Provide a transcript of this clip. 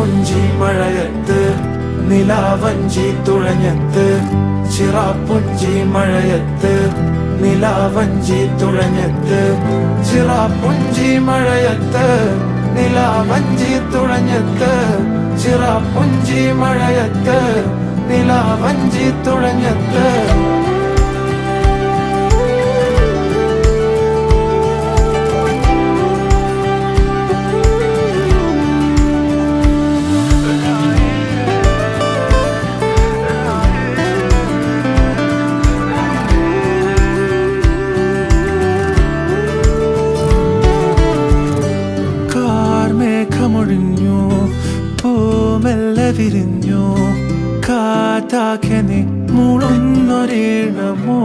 ചിറാപുഞ്ചി മഴയത്ത് നിലാവഞ്ചി തുഴഞ്ഞത്ത്, ചിറാപുഞ്ചി മഴയത്ത് നിലാവഞ്ചി തുഴഞ്ഞത്ത്, ചിറാപുഞ്ചി മഴയത്ത് നിലാവഞ്ചി തുഴഞ്ഞത്ത്, ചിറാപുഞ്ചി മഴയത്ത് നിലാവഞ്ചി തുഴഞ്ഞത്ത്. മേഘമൊഴിഞ്ഞു, പൂമെല്ലെ വിരിഞ്ഞു, കാറ്റാകെ നീ മൂളുന്നൊരീണമോ.